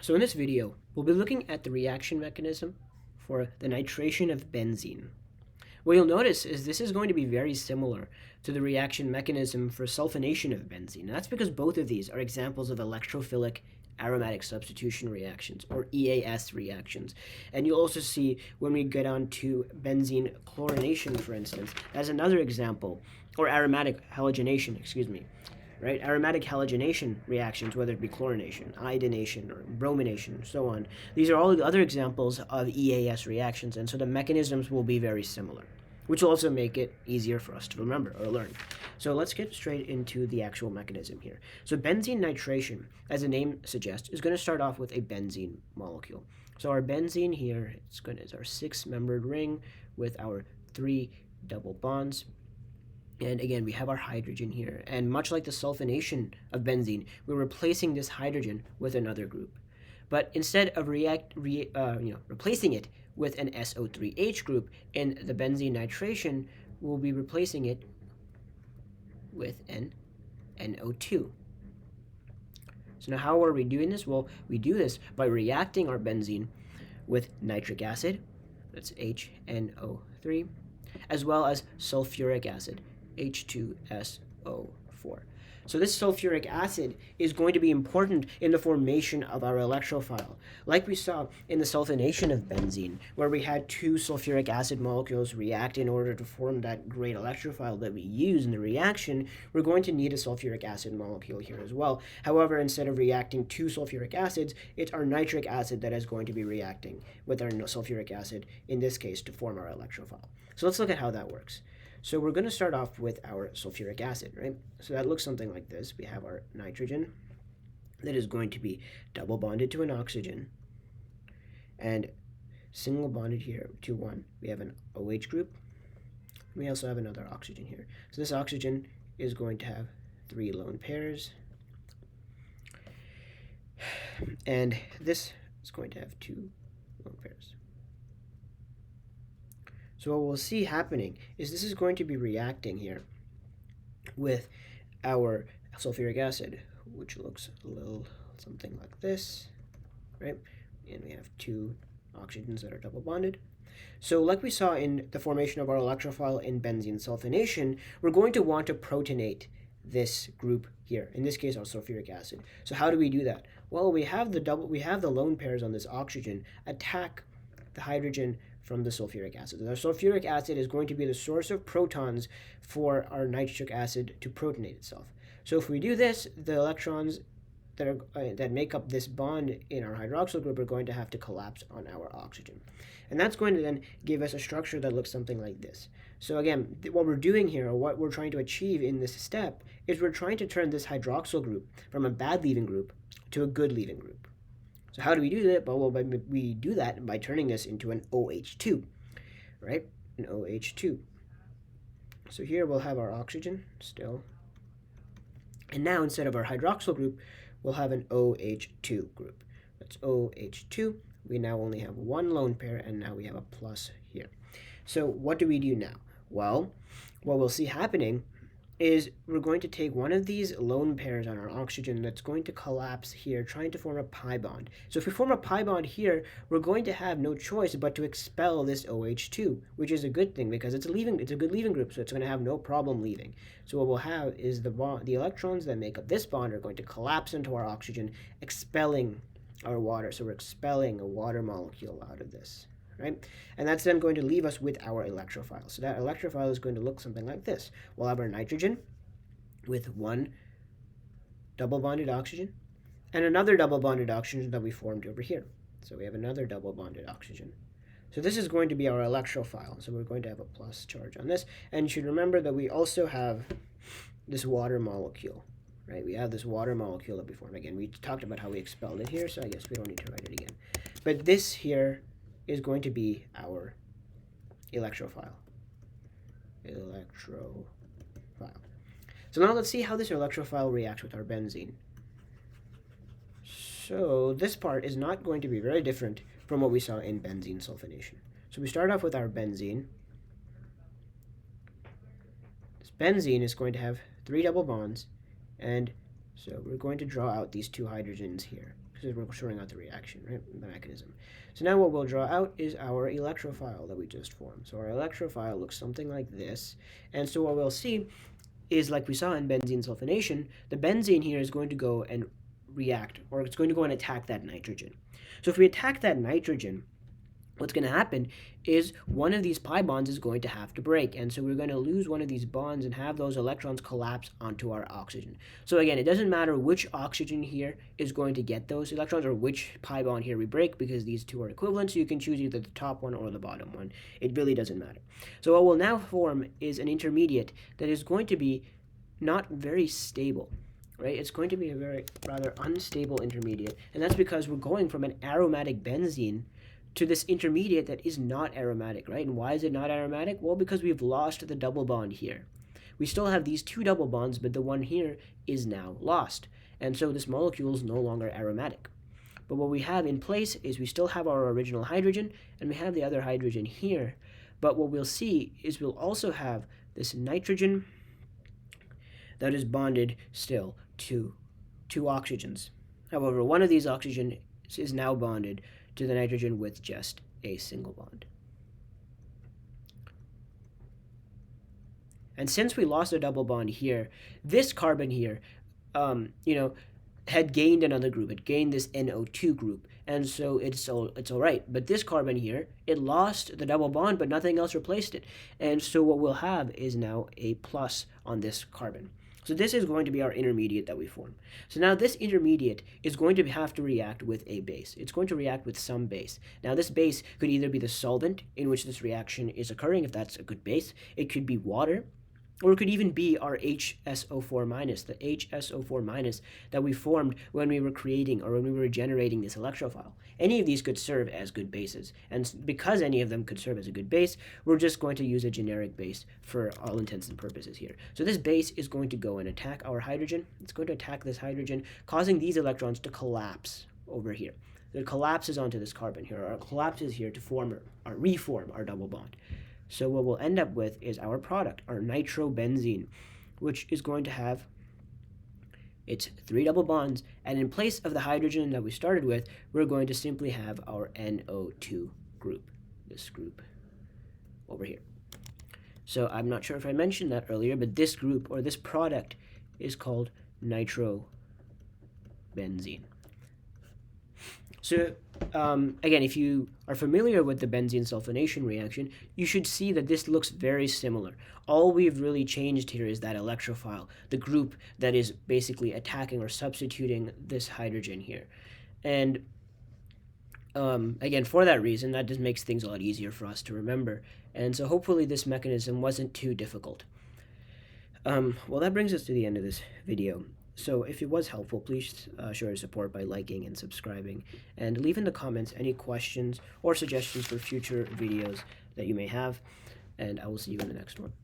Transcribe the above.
So in this video, we'll be looking at the reaction mechanism for the nitration of benzene. What you'll notice is this is going to be very similar to the reaction mechanism for sulfonation of benzene. And that's because both of these are examples of electrophilic aromatic substitution reactions, or EAS reactions. And you'll also see when we get on to benzene chlorination, for instance, as another example, or aromatic halogenation, excuse me. Right? Aromatic halogenation reactions, whether it be chlorination, iodination, or bromination, so on. These are all other examples of EAS reactions, and so the mechanisms will be very similar, which will also make it easier for us to remember or learn. So let's get straight into the actual mechanism here. So benzene nitration, as the name suggests, is going to start off with a benzene molecule. So our benzene here is our 6-membered ring with our 3 double bonds. And again, we have our hydrogen here. And much like the sulfonation of benzene, we're replacing this hydrogen with another group. But instead of replacing it with an SO3H group in the benzene nitration, we'll be replacing it with an NO2. So now how are we doing this? Well, we do this by reacting our benzene with nitric acid, that's HNO3, as well as sulfuric acid, H2SO4. So this sulfuric acid is going to be important in the formation of our electrophile. Like we saw in the sulfonation of benzene, where we had 2 sulfuric acid molecules react in order to form that great electrophile that we use in the reaction, we're going to need a sulfuric acid molecule here as well. However, instead of reacting 2 sulfuric acids, it's our nitric acid that is going to be reacting with our sulfuric acid, in this case, to form our electrophile. So let's look at how that works. So we're going to start off with our sulfuric acid, right? So that looks something like this. We have our nitrogen that is going to be double bonded to an oxygen and single bonded here to one. We have an OH group. We also have another oxygen here. So this oxygen is going to have 3 lone pairs. And this is going to have 2 lone pairs. So what we'll see happening is this is going to be reacting here with our sulfuric acid, which looks a little something like this, right? And we have 2 oxygens that are double bonded. So like we saw in the formation of our electrophile in benzene sulfonation, we're going to want to protonate this group here, in this case our sulfuric acid. So how do we do that? Well, we have the lone pairs on this oxygen attack the hydrogen from the sulfuric acid. The sulfuric acid is going to be the source of protons for our nitric acid to protonate itself. So if we do this, the electrons that make up this bond in our hydroxyl group are going to have to collapse on our oxygen. And that's going to then give us a structure that looks something like this. So again, what we're doing here, or what we're trying to achieve in this step, is we're trying to turn this hydroxyl group from a bad leaving group to a good leaving group. So how do we do that? Well, we do that by turning this into an OH2, right? An OH2. So here we'll have our oxygen still. And now instead of our hydroxyl group, we'll have an OH2 group. That's OH2. We now only have 1 lone pair, and now we have a plus here. So what do we do now? Well, what we'll see happening is we're going to take one of these lone pairs on our oxygen that's going to collapse here, trying to form a pi bond. So if we form a pi bond here, we're going to have no choice but to expel this OH2, which is a good thing because it's a good leaving group, so it's going to have no problem leaving. So what we'll have is the electrons that make up this bond are going to collapse into our oxygen, expelling our water. So we're expelling a water molecule out of this. Right? And that's then going to leave us with our electrophile. So that electrophile is going to look something like this. We'll have our nitrogen with 1 double bonded oxygen and another double bonded oxygen that we formed over here. So we have another double bonded oxygen. So this is going to be our electrophile. So we're going to have a plus charge on this. And you should remember that we also have this water molecule. Right? We have this water molecule that we formed. Again, we talked about how we expelled it here, so I guess we don't need to write it again. But this here is going to be our electrophile. So now let's see how this electrophile reacts with our benzene. So this part is not going to be very different from what we saw in benzene sulfonation. So we start off with our benzene. This benzene is going to have 3 double bonds, and so we're going to draw out these 2 hydrogens here. because we're showing out the reaction, right? The mechanism. So now what we'll draw out is our electrophile that we just formed. So our electrophile looks something like this. And so what we'll see is, like we saw in benzene sulfonation, the benzene here is going to go and react, or it's going to go and attack that nitrogen. So if we attack that nitrogen, what's going to happen is one of these pi bonds is going to have to break, and so we're going to lose one of these bonds and have those electrons collapse onto our oxygen. So again, it doesn't matter which oxygen here is going to get those electrons or which pi bond here we break, because these two are equivalent, so you can choose either the top one or the bottom one. It really doesn't matter. So what we'll now form is an intermediate that is going to be not very stable. Right? It's going to be a very rather unstable intermediate, and that's because we're going from an aromatic benzene to this intermediate that is not aromatic, right? And why is it not aromatic? Well, because we've lost the double bond here. We still have these two double bonds, but the one here is now lost, and so this molecule is no longer aromatic. But what we have in place is we still have our original hydrogen, and we have the other hydrogen here, but what we'll see is we'll also have this nitrogen that is bonded still to two oxygens. However, one of these oxygen is now bonded to the nitrogen with just a single bond. And since we lost a double bond here, this carbon here, had gained another group. It gained this NO2 group, and so it's all right. But this carbon here, it lost the double bond, but nothing else replaced it. And so what we'll have is now a plus on this carbon. So this is going to be our intermediate that we form. So now this intermediate is going to have to react with a base. It's going to react with some base. Now this base could either be the solvent in which this reaction is occurring, if that's a good base. It could be water, or it could even be our HSO4-, the HSO4- that we formed when we were creating or when we were generating this electrophile. Any of these could serve as good bases, and because any of them could serve as a good base, we're just going to use a generic base for all intents and purposes here. So this base is going to go and attack our hydrogen. It's going to attack this hydrogen, causing these electrons to collapse over here. It collapses onto this carbon here, or collapses here to form or reform our double bond. So what we'll end up with is our product, our nitrobenzene, which is going to have its three double bonds, and in place of the hydrogen that we started with, we're going to simply have our NO2 group, this group over here. So I'm not sure if I mentioned that earlier, but this group, or this product, is called nitrobenzene. So again, if you are familiar with the benzene sulfonation reaction, you should see that this looks very similar. All we've really changed here is that electrophile, the group that is basically attacking or substituting this hydrogen here. And again, for that reason, that just makes things a lot easier for us to remember. And so hopefully this mechanism wasn't too difficult. Well, that brings us to the end of this video. So if it was helpful, please show your support by liking and subscribing, and leave in the comments any questions or suggestions for future videos that you may have, and I will see you in the next one.